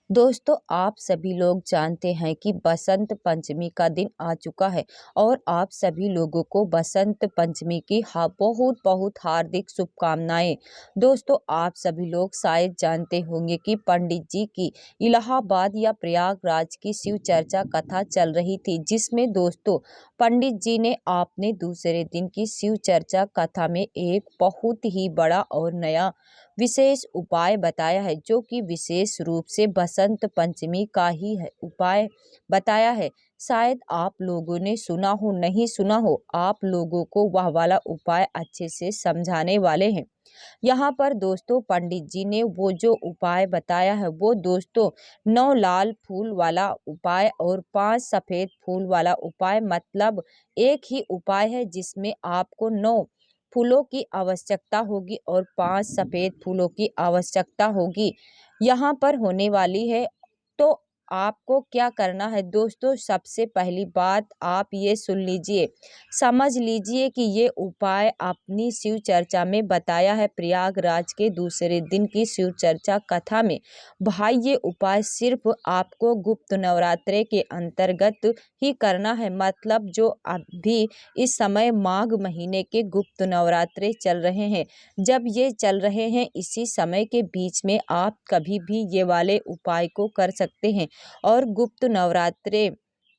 दोस्तों, आप सभी लोग जानते हैं कि बसंत पंचमी का दिन आ चुका है और आप सभी लोगों को बसंत पंचमी की बहुत बहुत हार्दिक शुभकामनाएं। दोस्तों, आप सभी लोग शायद जानते होंगे कि पंडित जी की इलाहाबाद या प्रयागराज की शिव चर्चा कथा चल रही थी, जिसमें दोस्तों पंडित जी ने आपने दूसरे दिन की शिव चर्चा कथा में एक बहुत ही बड़ा और नया विशेष उपाय बताया है, जो कि विशेष रूप से बसंत पंचमी का ही है उपाय बताया है। शायद आप लोगों ने सुना हो, नहीं सुना हो, आप लोगों को वह वाला उपाय अच्छे से समझाने वाले हैं। यहाँ पर दोस्तों पंडित जी ने वो जो उपाय बताया है वो दोस्तों 9 लाल फूल वाला उपाय और 5 सफेद फूल वाला उपाय, मतलब एक ही उपाय है जिसमें आपको 9 फूलों की आवश्यकता होगी और 5 सफेद फूलों की आवश्यकता होगी यहाँ पर होने वाली है। तो आपको क्या करना है दोस्तों, सबसे पहली बात आप ये सुन लीजिए, समझ लीजिए कि ये उपाय अपनी शिव चर्चा में बताया है, प्रयागराज के दूसरे दिन की शिव चर्चा कथा में। भाई ये उपाय सिर्फ आपको गुप्त नवरात्रे के अंतर्गत ही करना है, मतलब जो अभी इस समय माघ महीने के गुप्त नवरात्रे चल रहे हैं, जब ये चल रहे हैं इसी समय के बीच में आप कभी भी ये वाले उपाय को कर सकते हैं। और गुप्त नवरात्रे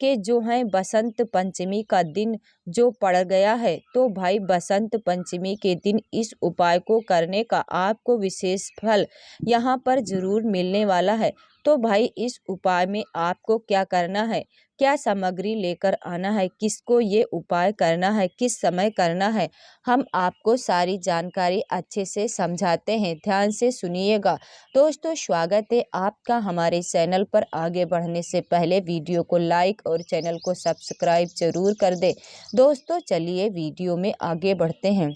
के जो हैं बसंत पंचमी का दिन जो पड़ गया है, तो भाई बसंत पंचमी के दिन इस उपाय को करने का आपको विशेष फल यहाँ पर जरूर मिलने वाला है। तो भाई इस उपाय में आपको क्या करना है, क्या सामग्री लेकर आना है, किसको ये उपाय करना है, किस समय करना है, हम आपको सारी जानकारी अच्छे से समझाते हैं, ध्यान से सुनिएगा। दोस्तों, स्वागत है आपका हमारे चैनल पर। आगे बढ़ने से पहले वीडियो को लाइक और चैनल को सब्सक्राइब जरूर कर दे। दोस्तों चलिए वीडियो में आगे बढ़ते हैं।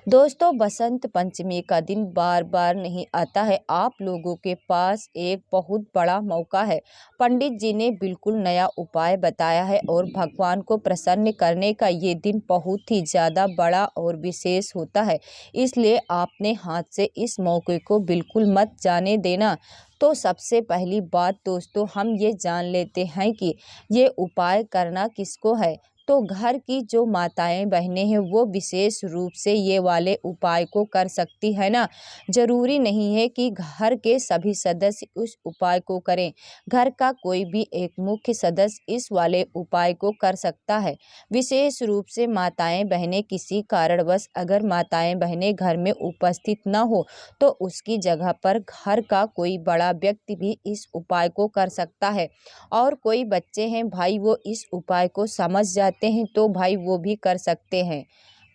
दोस्तों, बसंत पंचमी का दिन बार बार नहीं आता है, आप लोगों के पास एक बहुत बड़ा मौका है। पंडित जी ने बिल्कुल नया उपाय बताया है और भगवान को प्रसन्न करने का ये दिन बहुत ही ज़्यादा बड़ा और विशेष होता है, इसलिए आपने हाथ से इस मौके को बिल्कुल मत जाने देना। तो सबसे पहली बात दोस्तों हम ये जान लेते हैं कि ये उपाय करना किसको है। तो घर की जो माताएं बहनें हैं वो विशेष रूप से ये वाले उपाय को कर सकती है ना। जरूरी नहीं है कि घर के सभी सदस्य उस उपाय को करें, घर का कोई भी एक मुख्य सदस्य इस वाले उपाय को कर सकता है। विशेष रूप से माताएं बहनें, किसी कारणवश अगर माताएं बहनें घर में उपस्थित न हो तो उसकी जगह पर घर का कोई बड़ा व्यक्ति भी इस उपाय को कर सकता है। और कोई बच्चे हैं भाई वो इस उपाय को समझ जाते हैं तो भाई वो भी कर सकते हैं,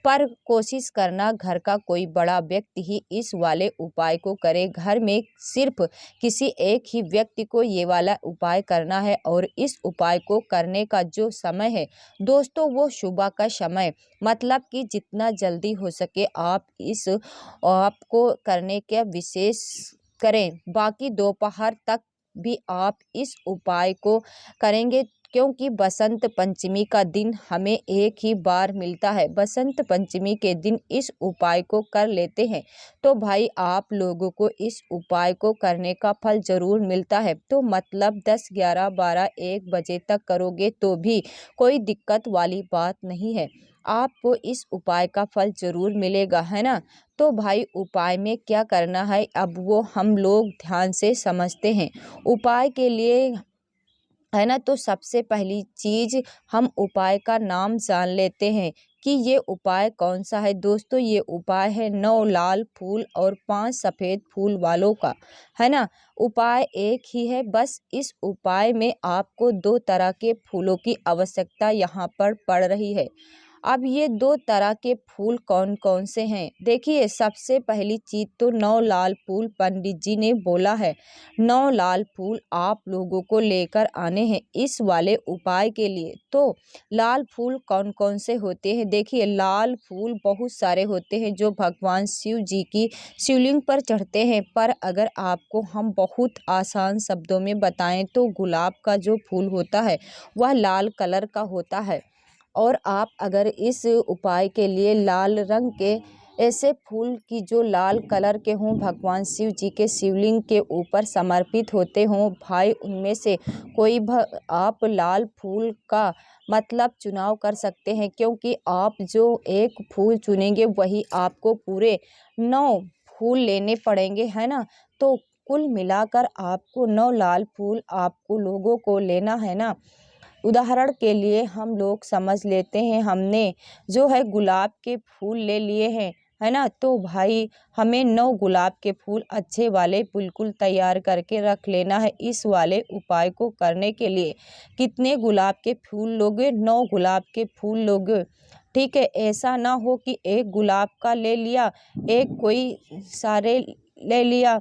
पर कोशिश करना घर का कोई बड़ा व्यक्ति ही इस वाले उपाय को करे। घर में सिर्फ किसी एक ही व्यक्ति को ये वाला उपाय करना है और इस उपाय को करने का जो समय है दोस्तों वो सुबह का समय, मतलब कि जितना जल्दी हो सके आप इस आपको करने के विशेष करें। बाकी दोपहर तक भी आप इस उपाय को करेंगे, क्योंकि बसंत पंचमी का दिन हमें एक ही बार मिलता है। बसंत पंचमी के दिन इस उपाय को कर लेते हैं तो भाई आप लोगों को इस उपाय को करने का फल जरूर मिलता है। तो मतलब 10, 11, 12, 1 बजे तक करोगे तो भी कोई दिक्कत वाली बात नहीं है, आपको इस उपाय का फल जरूर मिलेगा, है ना। तो भाई उपाय में क्या करना है अब वो हम लोग ध्यान से समझते हैं। उपाय के लिए, है ना, तो सबसे पहली चीज हम उपाय का नाम जान लेते हैं कि ये उपाय कौन सा है। दोस्तों ये उपाय है 9 लाल फूल और 5 सफ़ेद फूल वालों का, है ना। उपाय एक ही है, बस इस उपाय में आपको 2 तरह के फूलों की आवश्यकता यहाँ पर पड़ रही है। अब ये 2 तरह के फूल कौन कौन से हैं, देखिए सबसे पहली चीज तो 9 लाल फूल पंडित जी ने बोला है। 9 लाल फूल आप लोगों को लेकर आने हैं इस वाले उपाय के लिए। तो लाल फूल कौन कौन से होते हैं, देखिए लाल फूल बहुत सारे होते हैं जो भगवान शिव जी की शिवलिंग पर चढ़ते हैं, पर अगर आपको हम बहुत आसान शब्दों में बताएं तो गुलाब का जो फूल होता है वह लाल कलर का होता है। और आप अगर इस उपाय के लिए लाल रंग के ऐसे फूल की जो लाल कलर के हों, भगवान शिव जी के शिवलिंग के ऊपर समर्पित होते हों भाई, उनमें से कोई आप लाल फूल का मतलब चुनाव कर सकते हैं, क्योंकि आप जो एक फूल चुनेंगे वही आपको पूरे 9 फूल लेने पड़ेंगे, है ना। तो कुल मिलाकर आपको 9 लाल फूल आपको लोगों को लेना है ना। उदाहरण के लिए हम लोग समझ लेते हैं, हमने जो है गुलाब के फूल ले लिए हैं, है ना। तो भाई हमें 9 गुलाब के फूल अच्छे वाले बिल्कुल तैयार करके रख लेना है। इस वाले उपाय को करने के लिए कितने गुलाब के फूल लोगे? 9 गुलाब के फूल लोगे, ठीक है। ऐसा ना हो कि एक गुलाब का ले लिया, एक कोई सारे ले लिया,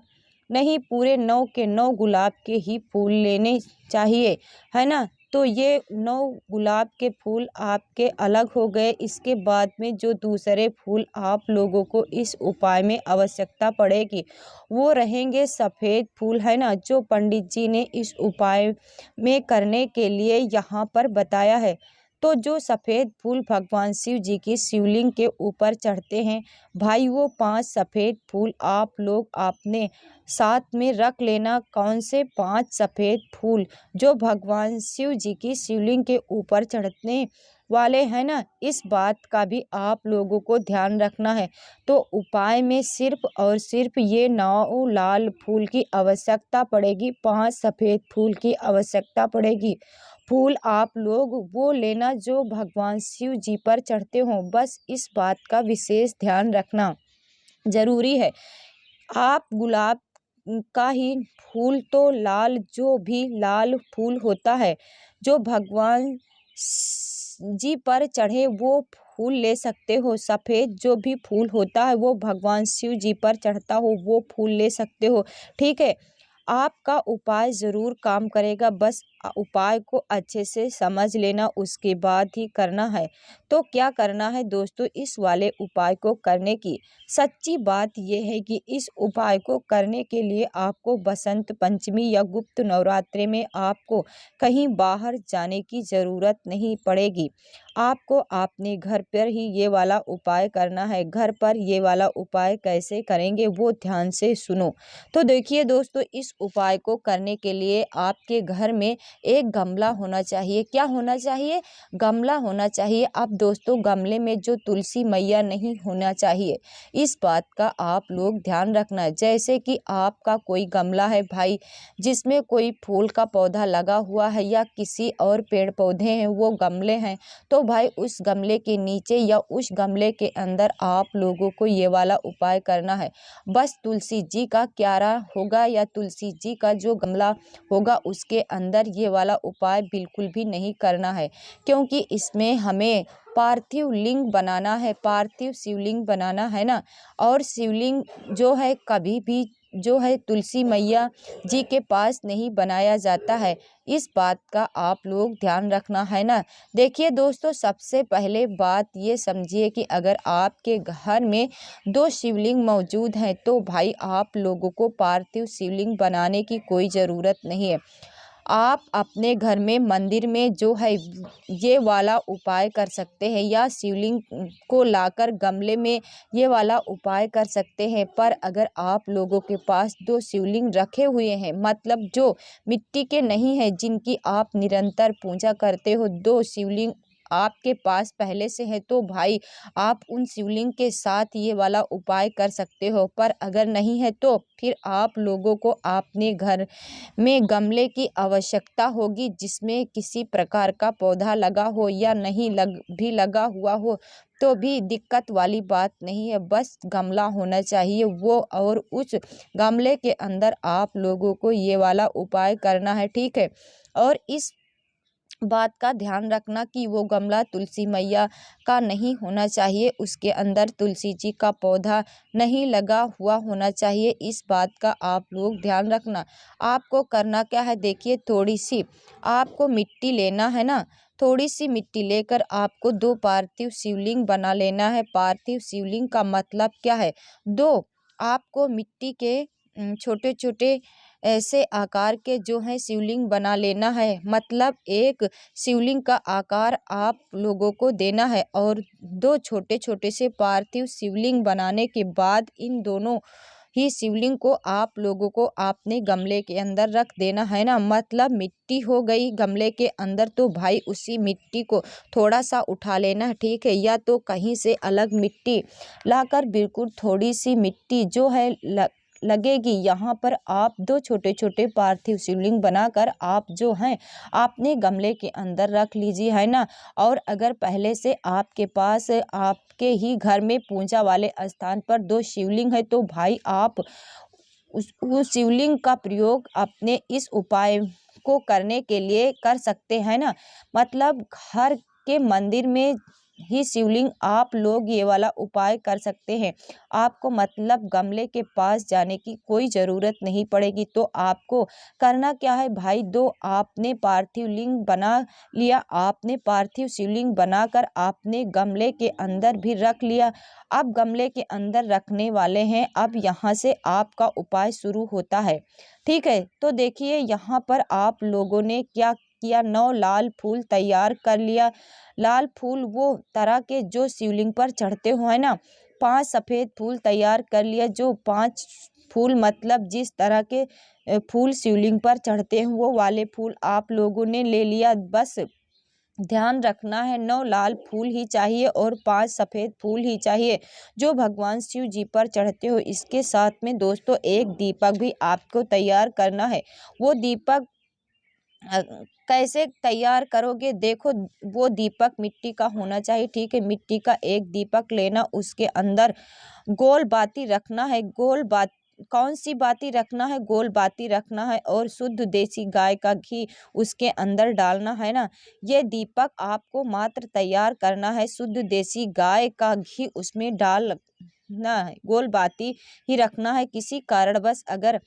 नहीं, पूरे 9 के 9 गुलाब के ही फूल लेने चाहिए, है ना। तो ये 9 गुलाब के फूल आपके अलग हो गए। इसके बाद में जो दूसरे फूल आप लोगों को इस उपाय में आवश्यकता पड़ेगी वो रहेंगे सफ़ेद फूल, है ना, जो पंडित जी ने इस उपाय में करने के लिए यहाँ पर बताया है। तो जो सफ़ेद फूल भगवान शिव जी की शिवलिंग के ऊपर चढ़ते हैं भाई, वो 5 सफ़ेद फूल आप लोग आपने साथ में रख लेना। कौन से 5 सफ़ेद फूल? जो भगवान शिव जी की शिवलिंग के ऊपर चढ़ने वाले हैं ना, इस बात का भी आप लोगों को ध्यान रखना है। तो उपाय में सिर्फ और सिर्फ ये 9 लाल फूल की आवश्यकता पड़ेगी, 5 सफ़ेद फूल की आवश्यकता पड़ेगी। फूल आप लोग वो लेना जो भगवान शिव जी पर चढ़ते हों, बस इस बात का विशेष ध्यान रखना ज़रूरी है। आप गुलाब का ही फूल तो लाल, जो भी लाल फूल होता है जो भगवान जी पर चढ़े वो फूल ले सकते हो। सफ़ेद जो भी फूल होता है वो भगवान शिव जी पर चढ़ता हो वो फूल ले सकते हो, ठीक है। आपका उपाय ज़रूर काम करेगा, बस उपाय को अच्छे से समझ लेना, उसके बाद ही करना है। तो क्या करना है दोस्तों, इस वाले उपाय को करने की सच्ची बात यह है कि इस उपाय को करने के लिए आपको बसंत पंचमी या गुप्त नवरात्रि में आपको कहीं बाहर जाने की ज़रूरत नहीं पड़ेगी। आपको अपने घर पर ही ये वाला उपाय करना है। घर पर ये वाला उपाय कैसे करेंगे वो ध्यान से सुनो। तो देखिए दोस्तों, इस उपाय को करने के लिए आपके घर में एक गमला होना चाहिए। क्या होना चाहिए? गमला होना चाहिए। अब दोस्तों, गमले में जो तुलसी मैया नहीं होना चाहिए, इस बात का आप लोग ध्यान रखना है। जैसे कि आपका कोई गमला है भाई जिसमें कोई फूल का पौधा लगा हुआ है या किसी और पेड़ पौधे हैं वो गमले हैं, तो भाई उस गमले के नीचे या उस गमले के अंदर आप लोगों को ये वाला उपाय करना है। बस तुलसी जी का क्यारा होगा या तुलसी जी का जो गमला होगा उसके अंदर ये वाला उपाय बिल्कुल भी नहीं करना है, क्योंकि इसमें हमें पार्थिव लिंग बनाना है, पार्थिव शिवलिंग बनाना है ना। और शिवलिंग जो है कभी भी जो है तुलसी मैया जी के पास नहीं बनाया जाता है। इस बात का आप लोग ध्यान रखना है ना। देखिए दोस्तों, सबसे पहले बात ये समझिए कि अगर आपके घर में 2 शिवलिंग मौजूद हैं तो भाई आप लोगों को पार्थिव शिवलिंग बनाने की कोई ज़रूरत नहीं है। आप अपने घर में मंदिर में जो है ये वाला उपाय कर सकते हैं या शिवलिंग को लाकर गमले में ये वाला उपाय कर सकते हैं। पर अगर आप लोगों के पास 2 शिवलिंग रखे हुए हैं, मतलब जो मिट्टी के नहीं हैं, जिनकी आप निरंतर पूजा करते हो, 2 शिवलिंग आपके पास पहले से है, तो भाई आप उन शिवलिंग के साथ ये वाला उपाय कर सकते हो। पर अगर नहीं है तो फिर आप लोगों को अपने घर में गमले की आवश्यकता होगी जिसमें किसी प्रकार का पौधा लगा हो या नहीं लगा हुआ हो तो भी दिक्कत वाली बात नहीं है, बस गमला होना चाहिए वो। और उस गमले के अंदर आप लोगों को ये वाला उपाय करना है, ठीक है। और इस बात का ध्यान रखना कि वो गमला तुलसी मैया का नहीं होना चाहिए, उसके अंदर तुलसी जी का पौधा नहीं लगा हुआ होना चाहिए। इस बात का आप लोग ध्यान रखना। आपको करना क्या है, देखिए, थोड़ी सी आपको मिट्टी लेना है ना, थोड़ी सी मिट्टी लेकर आपको 2 पार्थिव शिवलिंग बना लेना है। पार्थिव शिवलिंग का मतलब क्या है? 2 आपको मिट्टी के छोटे छोटे ऐसे आकार के जो है शिवलिंग बना लेना है। मतलब एक शिवलिंग का आकार आप लोगों को देना है और 2 छोटे-छोटे से पार्थिव शिवलिंग बनाने के बाद इन दोनों ही शिवलिंग को आप लोगों को अपने गमले के अंदर रख देना है ना। मतलब मिट्टी हो गई गमले के अंदर तो भाई उसी मिट्टी को थोड़ा सा उठा लेना, ठीक है। या तो कहीं से अलग मिट्टी लाकर बिल्कुल थोड़ी सी मिट्टी जो है लगेगी यहाँ पर आप 2 छोटे-छोटे पार्थिव शिवलिंग बनाकर आप जो हैं आपने गमले के अंदर रख लीजिए, है ना। और अगर पहले से आपके पास आपके ही घर में पूजा वाले स्थान पर 2 शिवलिंग है तो भाई आप उस शिवलिंग का प्रयोग अपने इस उपाय को करने के लिए कर सकते हैं ना। मतलब घर के मंदिर में ही शिवलिंग आप लोग ये वाला उपाय कर सकते हैं। आपको मतलब गमले के पास जाने की कोई ज़रूरत नहीं पड़ेगी। तो आपको करना क्या है भाई, 2 आपने पार्थिव लिंग बना लिया, आपने पार्थिव शिवलिंग बनाकर आपने गमले के अंदर भी रख लिया। अब गमले के अंदर रखने वाले हैं, अब यहाँ से आपका उपाय शुरू होता है, ठीक है। तो देखिए यहाँ पर आप लोगों ने क्या किया, 9 लाल फूल तैयार कर लिया। लाल फूल वो तरह के जो शिवलिंग पर चढ़ते हो है ना। 5 सफ़ेद फूल तैयार कर लिया, जो 5 फूल मतलब जिस तरह के फूल शिवलिंग पर चढ़ते हैं वो वाले फूल आप लोगों ने ले लिया। बस ध्यान रखना है 9 लाल फूल ही चाहिए और 5 सफ़ेद फूल ही चाहिए जो भगवान शिव जी पर चढ़ते हो। इसके साथ में दोस्तों एक दीपक भी आपको तैयार करना है। वो दीपक अ, कैसे तैयार करोगे, देखो वो दीपक मिट्टी का होना चाहिए, ठीक है। मिट्टी का एक दीपक लेना, उसके अंदर गोल बाती रखना है। गोल बात कौन सी बाती रखना है, गोल बाती रखना है और शुद्ध देसी गाय का घी उसके अंदर डालना है ना। ये दीपक आपको मात्र तैयार करना है, शुद्ध देसी गाय का घी उसमें डाल ना है, गोल बाती ही रखना है। किसी कारणवश अगर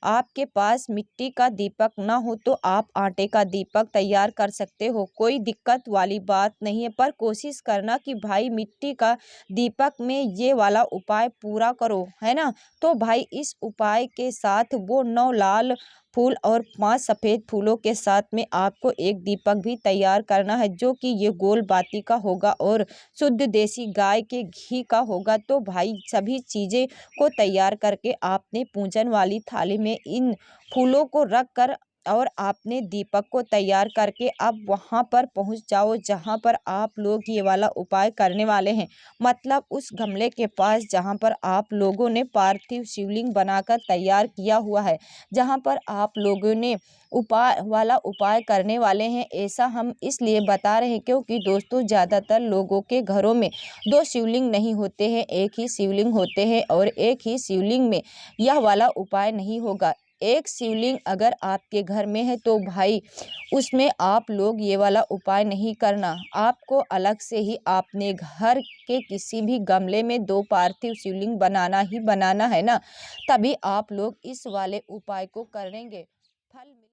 आपके पास मिट्टी का दीपक ना हो तो आप आटे का दीपक तैयार कर सकते हो, कोई दिक्कत वाली बात नहीं है। पर कोशिश करना कि भाई मिट्टी का दीपक में ये वाला उपाय पूरा करो, है ना। तो भाई इस उपाय के साथ वो 9 लाल फूल और 5 सफ़ेद फूलों के साथ में आपको एक दीपक भी तैयार करना है जो कि ये गोल बाती का होगा और शुद्ध देसी गाय के घी का होगा। तो भाई सभी चीज़ें को तैयार करके आपने पूजन वाली थाली में इन फूलों को रख कर और आपने दीपक को तैयार करके अब वहां पर पहुंच जाओ जहां पर आप लोग ये वाला उपाय करने वाले हैं। मतलब उस गमले के पास जहां पर आप लोगों ने पार्थिव शिवलिंग बनाकर तैयार किया हुआ है, जहां पर आप लोगों ने उपाय करने वाले हैं। ऐसा हम इसलिए बता रहे हैं क्योंकि दोस्तों ज़्यादातर लोगों के घरों में 2 शिवलिंग नहीं होते हैं, एक ही शिवलिंग होते हैं और एक ही शिवलिंग में यह वाला उपाय नहीं होगा। एक शिवलिंग अगर आपके घर में है तो भाई उसमें आप लोग ये वाला उपाय नहीं करना, आपको अलग से ही अपने घर के किसी भी गमले में 2 पार्थिव शिवलिंग बनाना ही बनाना है ना। तभी आप लोग इस वाले उपाय को करेंगे। फल